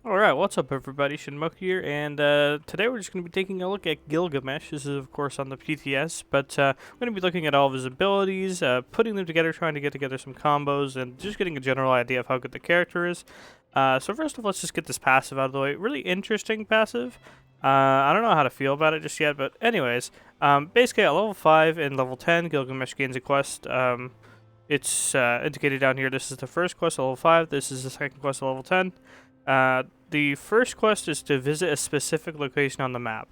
Alright, what's up everybody, Shinmoku here, and today we're just going to be taking a look at Gilgamesh. This is of course on the PTS, but we're going to be looking at all of his abilities, putting them together, trying to get together some combos, and just getting a general idea of how good the character is. So first of all, let's just get this passive out of the way. Really interesting passive. I don't know how to feel about it just yet, but anyways, basically at level 5 and level 10, Gilgamesh gains a quest. It's indicated down here. This is the first quest at level 5, this is the second quest at level 10. The first quest is to visit a specific location on the map.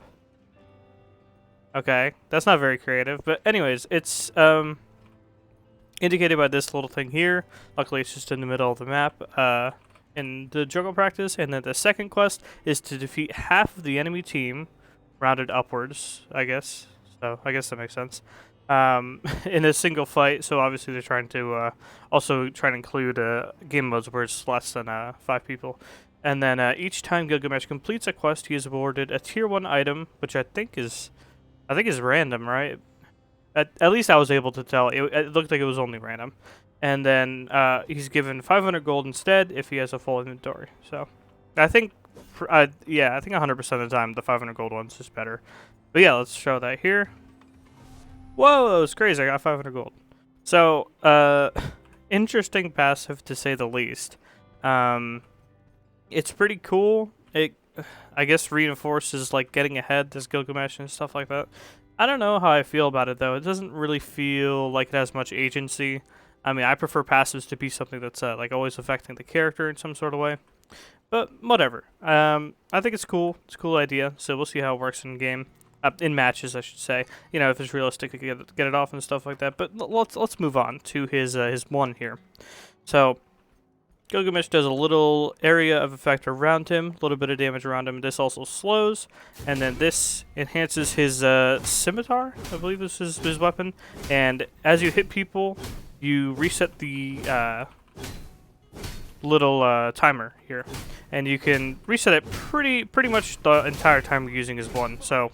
Okay, that's not very creative, but anyways, it's indicated by this little thing here. Luckily, it's just in the middle of the map in the jungle practice. And then the second quest is to defeat half of the enemy team, rounded upwards, I guess. So I guess that makes sense. In a single fight, so obviously they're trying to also try to include game modes where it's less than 5 people. And then each time Gilgamesh completes a quest, he is awarded a tier 1 item, which I think is random, right? At least I was able to tell. It looked like it was only random. And then he's given 500 gold instead if he has a full inventory. So I think, yeah, I think 100% of the time the 500 gold one's just better. But yeah, let's show that here. Whoa, that was crazy. I got 500 gold. So, interesting passive to say the least. It's pretty cool. It, I guess, reinforces like getting ahead, this Gilgamesh and stuff like that. I don't know how I feel about it though. It doesn't really feel like it has much agency. I mean, I prefer passives to be something that's like always affecting the character in some sort of way. But whatever. I think it's cool. It's a cool idea. So we'll see how it works in game. In matches, I should say. You know, if it's realistic to get it off and stuff like that. But let's move on to his one here. So Gilgamesh does a little area of effect around him, a little bit of damage around him. This also slows, and then this enhances his scimitar, I believe this is his weapon. And as you hit people, you reset the little timer here, and you can reset it pretty much the entire time you're using his one. So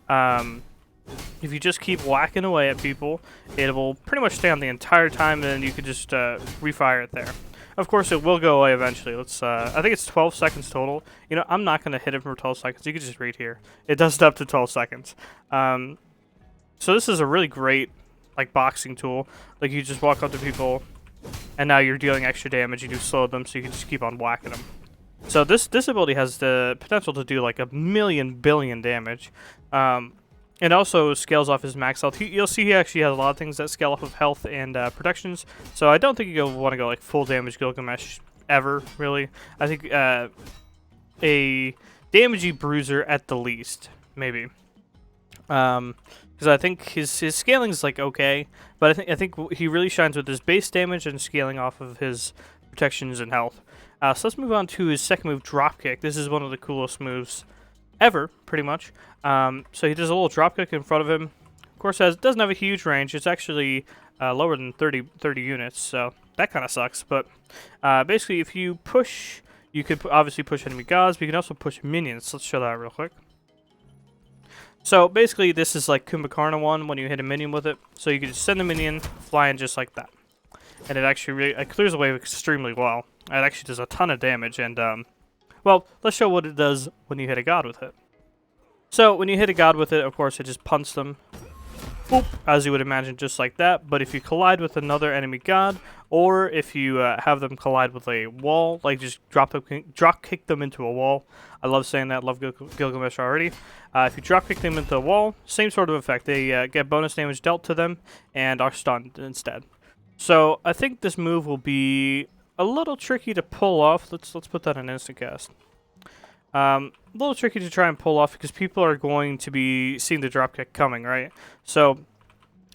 if you just keep whacking away at people, it will pretty much stay on the entire time, and then you can just refire it there. Of course, it will go away eventually. Let's. I think it's 12 seconds total. You know, I'm not going to hit him for 12 seconds. You can just read here. It does it up to 12 seconds. So this is a really great, like, boxing tool. Like, you just walk up to people, and now you're dealing extra damage. You do slow them, so you can just keep on whacking them. So this ability has the potential to do like 1,000,000,000 billion damage. It also scales off his max health. You'll see he actually has a lot of things that scale off of health and protections. So I don't think you'll want to go like full damage Gilgamesh ever, really. I think a damagey bruiser at the least, maybe. Because I think his scaling is like okay, but I think he really shines with his base damage and scaling off of his protections and health. So let's move on to his second move, Dropkick. This is one of the coolest moves ever, pretty much. So he does a little dropkick in front of him. Of course, it doesn't have a huge range. It's actually lower than 30 units, so that kind of sucks. But basically, if you push, you could obviously push enemy gods, but you can also push minions. Let's show that real quick. So basically, this is like Kumbhakarna one when you hit a minion with it. So you can just send a minion flying just like that. And it actually it clears away extremely well. It actually does a ton of damage, and well, let's show what it does when you hit a god with it. So when you hit a god with it, of course, it just punts them, boop, as you would imagine, just like that. But if you collide with another enemy god, or if you have them collide with a wall, like just drop kick them into a wall. I love saying that. Love Gilgamesh already. If you drop kick them into a wall, same sort of effect. They get bonus damage dealt to them and are stunned instead. So I think this move will be a little tricky to pull off. Let's put that in instant cast. A little tricky to try and pull off because people are going to be seeing the dropkick coming, right? So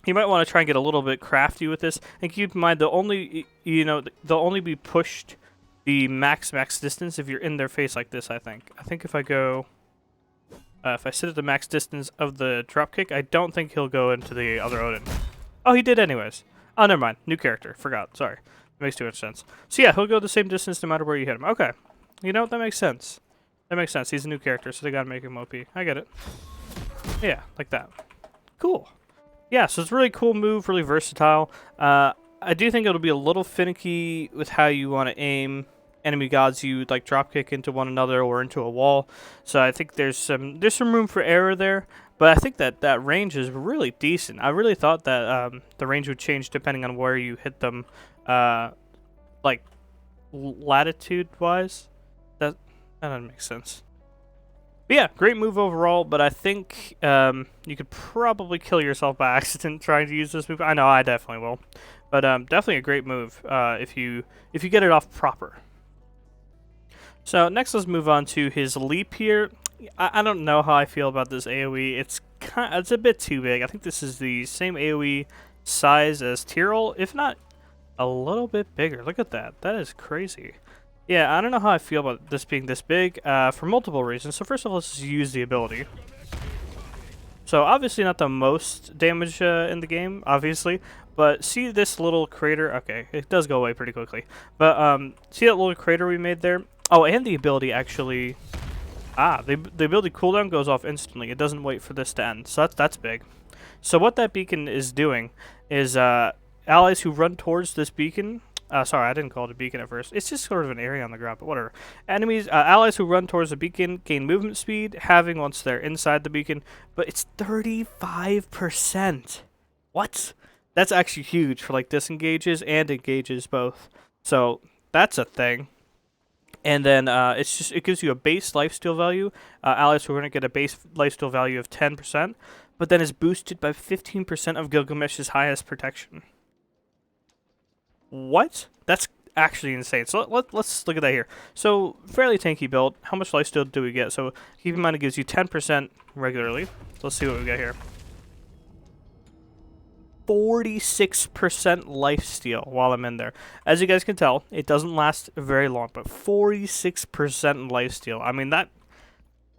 you might want to try and get a little bit crafty with this, and keep in mind they'll only be pushed the max distance if you're in their face like this. I think if I go, if I sit at the max distance of the dropkick, I don't think he'll go into the other Odin. Oh, he did anyways. Oh, never mind. New character. Forgot. Sorry. Makes too much sense. So yeah, he'll go the same distance no matter where you hit him. Okay. You know, that makes sense. That makes sense. He's a new character, so they gotta make him OP. I get it. Yeah, like that. Cool. Yeah, so it's a really cool move, really versatile. I do think it'll be a little finicky with how you want to aim enemy gods you like dropkick into one another or into a wall. So I think there's some room for error there. But I think that range is really decent. I really thought that the range would change depending on where you hit them, like latitude-wise. That doesn't make sense. But yeah, great move overall. But I think you could probably kill yourself by accident trying to use this move. I know I definitely will. But definitely a great move if you get it off proper. So next, let's move on to his leap here. I don't know how I feel about this AoE. It's a bit too big. I think this is the same AoE size as Tyrol, if not a little bit bigger. Look at that. That is crazy. Yeah, I don't know how I feel about this being this big for multiple reasons. So first of all, let's just use the ability. So obviously not the most damage in the game, obviously. But see this little crater? Okay, it does go away pretty quickly. But see that little crater we made there? Oh, and the ability actually... the ability cooldown goes off instantly. It doesn't wait for this to end. So that's big. So what that beacon is doing is allies who run towards this beacon... sorry, I didn't call it a beacon at first. It's just sort of an area on the ground, but whatever. Allies who run towards the beacon gain movement speed, halving once they're inside the beacon. But it's 35%. What? That's actually huge for like disengages and engages both. So that's a thing. And then it gives you a base lifesteal value. Allies who are going to get a base lifesteal value of 10%, but then is boosted by 15% of Gilgamesh's highest protection. What? That's actually insane. So let's look at that here. So fairly tanky build. How much lifesteal do we get? So keep in mind it gives you 10% regularly. So let's see what we got here. 46% lifesteal while I'm in there. As you guys can tell, it doesn't last very long, but 46% lifesteal. I mean that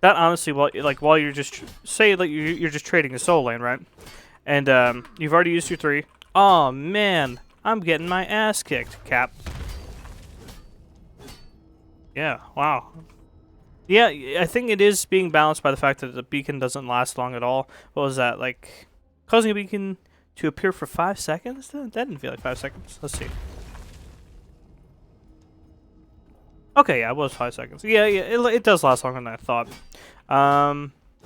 honestly, while you're just say like you're just trading a soul lane, right? And you've already used your 3. Oh man, I'm getting my ass kicked, Cap. Yeah, wow. Yeah, I think it is being balanced by the fact that the beacon doesn't last long at all. What was that, like causing a beacon to appear for 5 seconds? That didn't feel like 5 seconds. Let's see. Okay, yeah, it was 5 seconds. Yeah, it does last longer than I thought.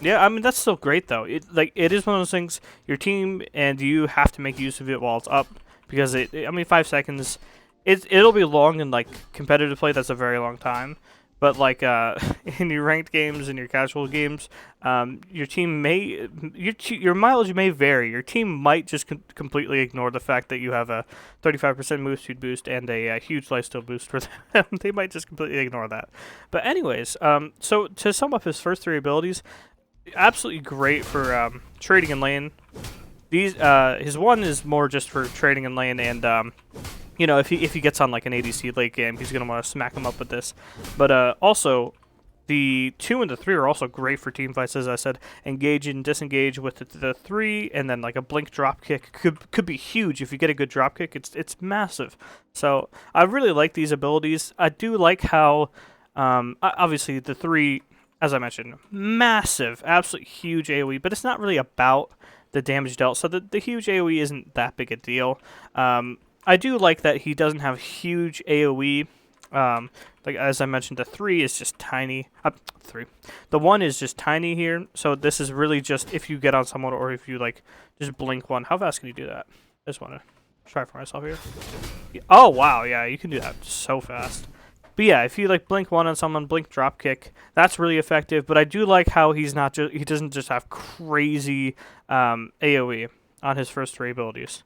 Yeah, I mean that's still great though. It is one of those things. Your team and you have to make use of it while it's up because I mean 5 seconds. It'll be long in like competitive play. That's a very long time. But like in your ranked games and your casual games, your team your mileage may vary. Your team might just completely ignore the fact that you have a 35% move speed boost and a huge lifesteal boost for them. They might just completely ignore that. But anyways, so to sum up his first 3 abilities, absolutely great for trading in lane. His 1 is more just for trading in lane and you know, if he gets on like an ADC late game, he's gonna want to smack him up with this. But also, the 2 and the 3 are also great for team fights, as I said. Engage and disengage with the 3, and then like a blink drop kick could be huge if you get a good drop kick. It's massive. So I really like these abilities. I do like how obviously the 3, as I mentioned, massive, absolutely huge AoE, but it's not really about the damage dealt. So the huge AoE isn't that big a deal. I do like that he doesn't have huge AoE. Like as I mentioned, the 3 is just tiny. 3. The 1 is just tiny here. So this is really just if you get on someone or if you like just blink 1. How fast can you do that? I just want to try for myself here. Oh wow, yeah, you can do that so fast. But yeah, if you like blink 1 on someone, blink drop kick, that's really effective. But I do like how he doesn't just have crazy AoE on his first 3 abilities.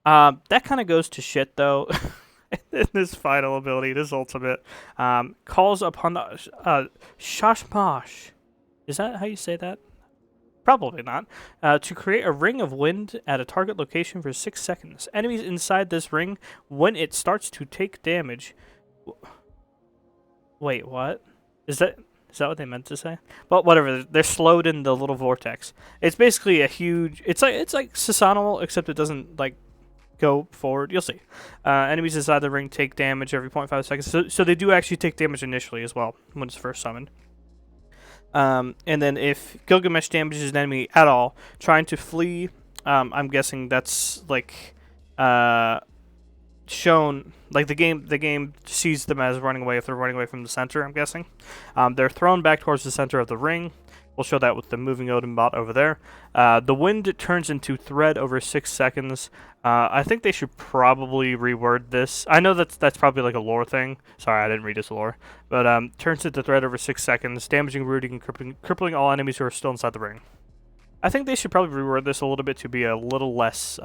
That kind of goes to shit, though, in this final ability, this ultimate. Calls upon the Shashmash. Is that how you say that? Probably not. To create a ring of wind at a target location for 6 seconds. Enemies inside this ring, when it starts to take damage... Wait, what? Is that what they meant to say? But whatever, they're slowed in the little vortex. It's basically a huge... It's like Susanoo, except it doesn't, like... go forward. You'll see. Enemies inside the ring take damage every 0.5 seconds. So they do actually take damage initially as well when it's first summoned. And then if Gilgamesh damages an enemy at all, trying to flee, I'm guessing that's like shown, like the game sees them as running away if they're running away from the center, I'm guessing. They're thrown back towards the center of the ring. We'll show that with the moving Odin bot over there. The wind turns into thread over 6 seconds. I think they should probably reword this. I know that's probably like a lore thing. Sorry, I didn't read this lore. But turns into thread over 6 seconds, damaging, rooting, and crippling all enemies who are still inside the ring. I think they should probably reword this a little bit to be a little less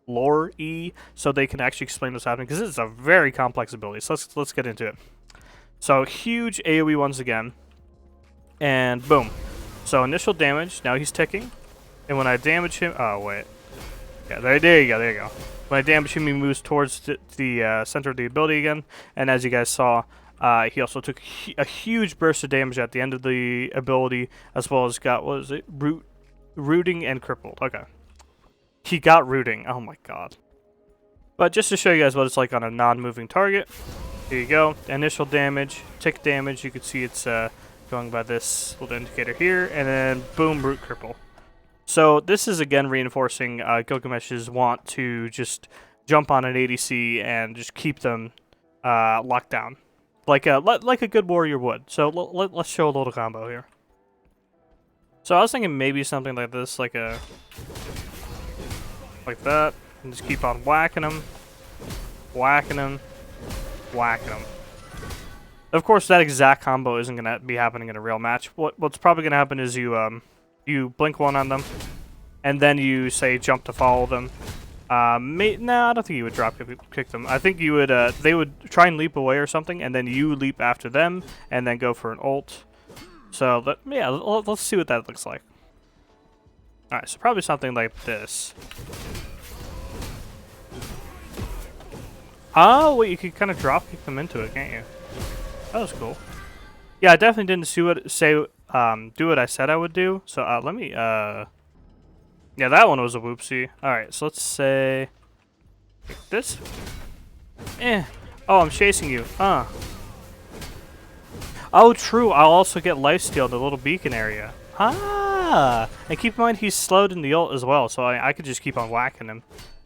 lore-y, so they can actually explain what's happening, because it's a very complex ability. So let's get into it. So huge AoE once again, and boom. So initial damage. Now he's ticking, and when I damage him, oh wait, yeah, there you go. When I damage him, he moves towards the center of the ability again, and as you guys saw, he also took a huge burst of damage at the end of the ability, as well as got, what was it, rooting and crippled. Okay. He got rooting. Oh my god. But just to show you guys what it's like on a non-moving target, here you go. Initial damage, tick damage. You can see it's going by this little indicator here, and then boom, root cripple. So this is again reinforcing Gilgamesh's want to just jump on an ADC and just keep them locked down, like a good warrior would. So let's show a little combo here. So I was thinking maybe something like this, like that, and just keep on whacking them, whacking them, whacking them. Of course, that exact combo isn't gonna be happening in a real match. What's probably gonna happen is you blink one on them, and then you say jump to follow them. Nah, I don't think you would drop kick them. I think you would. They would try and leap away or something, and then you leap after them, and then go for an ult. So let's see what that looks like. All right, so probably something like this. Oh wait, you could kind of drop kick them into it, can't you? That was cool. Yeah, I definitely didn't do what I said I would do. So let me yeah, that one was a whoopsie. All right, so let's say this. Oh, I'm chasing you. Oh, true. I'll also get lifesteal in the little beacon area. And keep in mind he's slowed in the ult as well, so I could just keep on whacking him.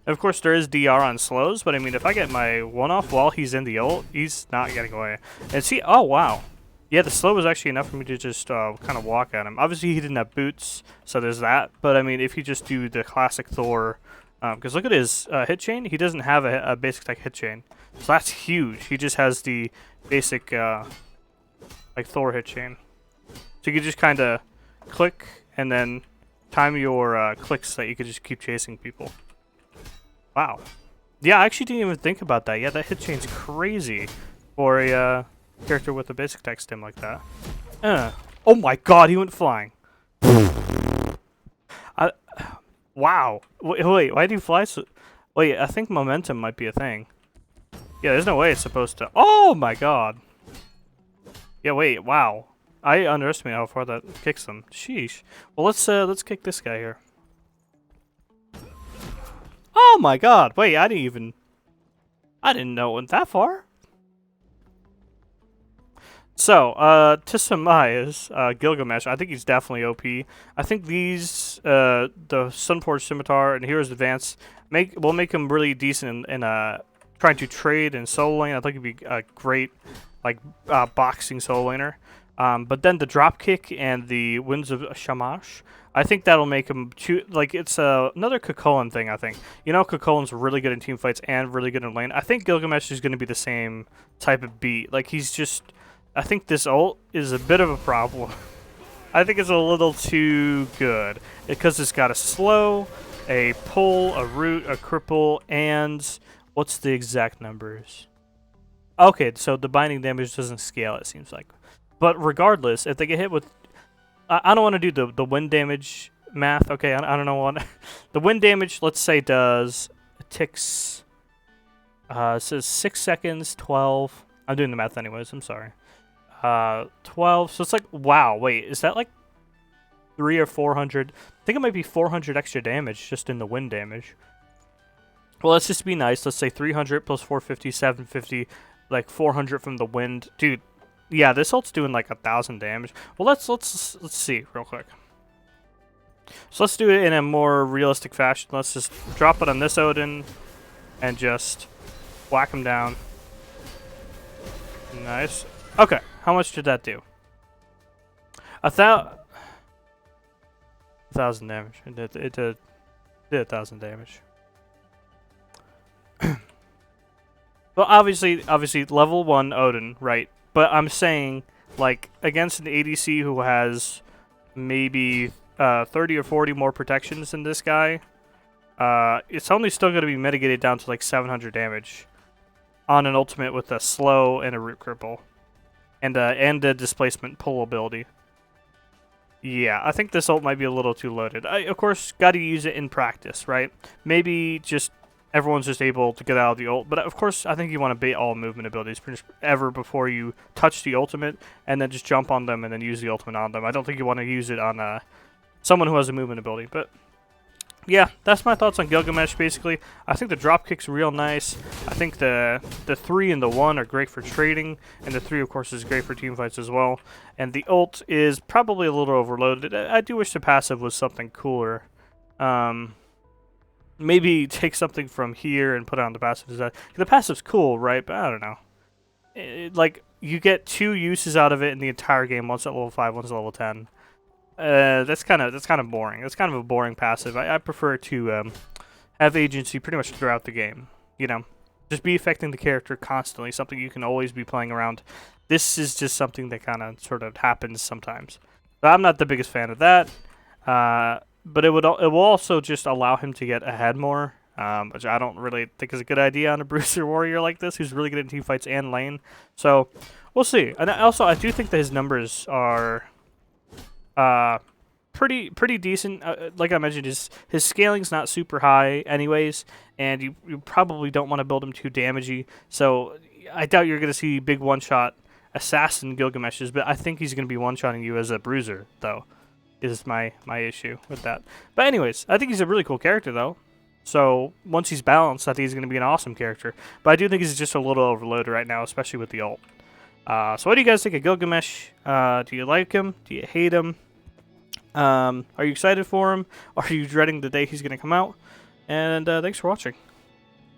And of course, there is DR on slows, but I mean, if I get my one off while he's in the ult, he's not getting away. And see, oh wow. Yeah, the slow was actually enough for me to just kind of walk at him. Obviously, he didn't have boots, so there's that. But I mean, if you just do the classic Thor, because look at his hit chain, he doesn't have a basic attack hit chain. So that's huge. He just has the basic like Thor hit chain. So you could just kind of click and then time your clicks so that you could just keep chasing people. Wow. Yeah, I actually didn't even think about that. Yeah, that hit chain's crazy for a character with a basic attack stim like that. Oh my god, he went flying. Wow. Wait, why do you fly so... Wait, I think momentum might be a thing. Yeah, there's no way it's supposed to... Oh my god. Yeah, wait, wow. I underestimate how far that kicks them. Sheesh. Well, let's kick this guy here. Oh my god. Wait, I didn't know it went that far. So, to surmise, Gilgamesh, I think he's definitely OP. I think these, the Sunforged Scimitar and Hero's Advance will make him really decent in trying to trade and solo lane. I think he'd be a great, like, boxing solo laner. But then the Dropkick and the Winds of Shamash, I think that'll make him, like, it's another Kukulkan thing, I think. You know, Kukulkan's really good in team fights and really good in lane. I think Gilgamesh is going to be the same type of beat. Like, he's just... I think this ult is a bit of a problem. I think it's a little too good. Because it's got a slow, a pull, a root, a cripple, and... What's the exact numbers? Okay, so the binding damage doesn't scale, it seems like. But regardless, if they get hit with... I don't want to do the wind damage math. Okay, I don't know what... The wind damage, let's say, does... It ticks... it says 6 seconds, 12... I'm doing the math anyways, I'm sorry. 12, so it's like... Wow, wait, is that like 300 or 400? I think it might be 400 extra damage just in the wind damage. Well, let's just be nice. Let's say 300 plus 450, 750, like 400 from the wind. Dude, yeah, this ult's doing like 1,000 damage. Well, let's see real quick. So let's do it in a more realistic fashion. Let's just drop it on this Odin and just Whack him down. Nice. Okay, how much did that do? 1,000 damage. It did 1,000 damage. Well, obviously, level 1 Odin, right? But I'm saying, like, against an ADC who has maybe 30 or 40 more protections than this guy, it's only still going to be mitigated down to like 700 damage on an ultimate with a slow and a root cripple, and a displacement pull ability. Yeah, I think this ult might be a little too loaded. I, of course, got to use it in practice, right? Maybe just everyone's just able to get out of the ult, but of course, I think you want to bait all movement abilities ever before you touch the ultimate, and then just jump on them and then use the ultimate on them. I don't think you want to use it on someone who has a movement ability, but yeah, that's my thoughts on Gilgamesh, basically. I think the dropkick's real nice. I think the 3 and the 1 are great for trading, and the 3, of course, is great for team fights as well. And the ult is probably a little overloaded. I do wish the passive was something cooler. Maybe take something from here and put it on the passive. The passive's cool, right? But I don't know. Like, you get 2 uses out of it in the entire game. One's at level 5, one's at level 10. That's kind of boring. That's kind of a boring passive. I prefer to have agency pretty much throughout the game. You know, just be affecting the character constantly. Something you can always be playing around. This is just something that kind of sort of happens sometimes. So I'm not the biggest fan of that. But it will also just allow him to get ahead more, which I don't really think is a good idea on a bruiser warrior like this, who's really good in team fights and lane. So we'll see. And also, I do think that his numbers are pretty decent. Like I mentioned, his scaling's not super high anyways, and you probably don't want to build him too damagey. So I doubt you're going to see big one-shot assassin Gilgameshes, but I think he's going to be one-shotting you as a bruiser, though, is my issue with that. But anyways, I think he's a really cool character, though. So once he's balanced, I think he's going to be an awesome character. But I do think he's just a little overloaded right now, especially with the ult. So what do you guys think of Gilgamesh? Do you like him? Do you hate him? Are you excited for him? Are you dreading the day he's going to come out? And thanks for watching.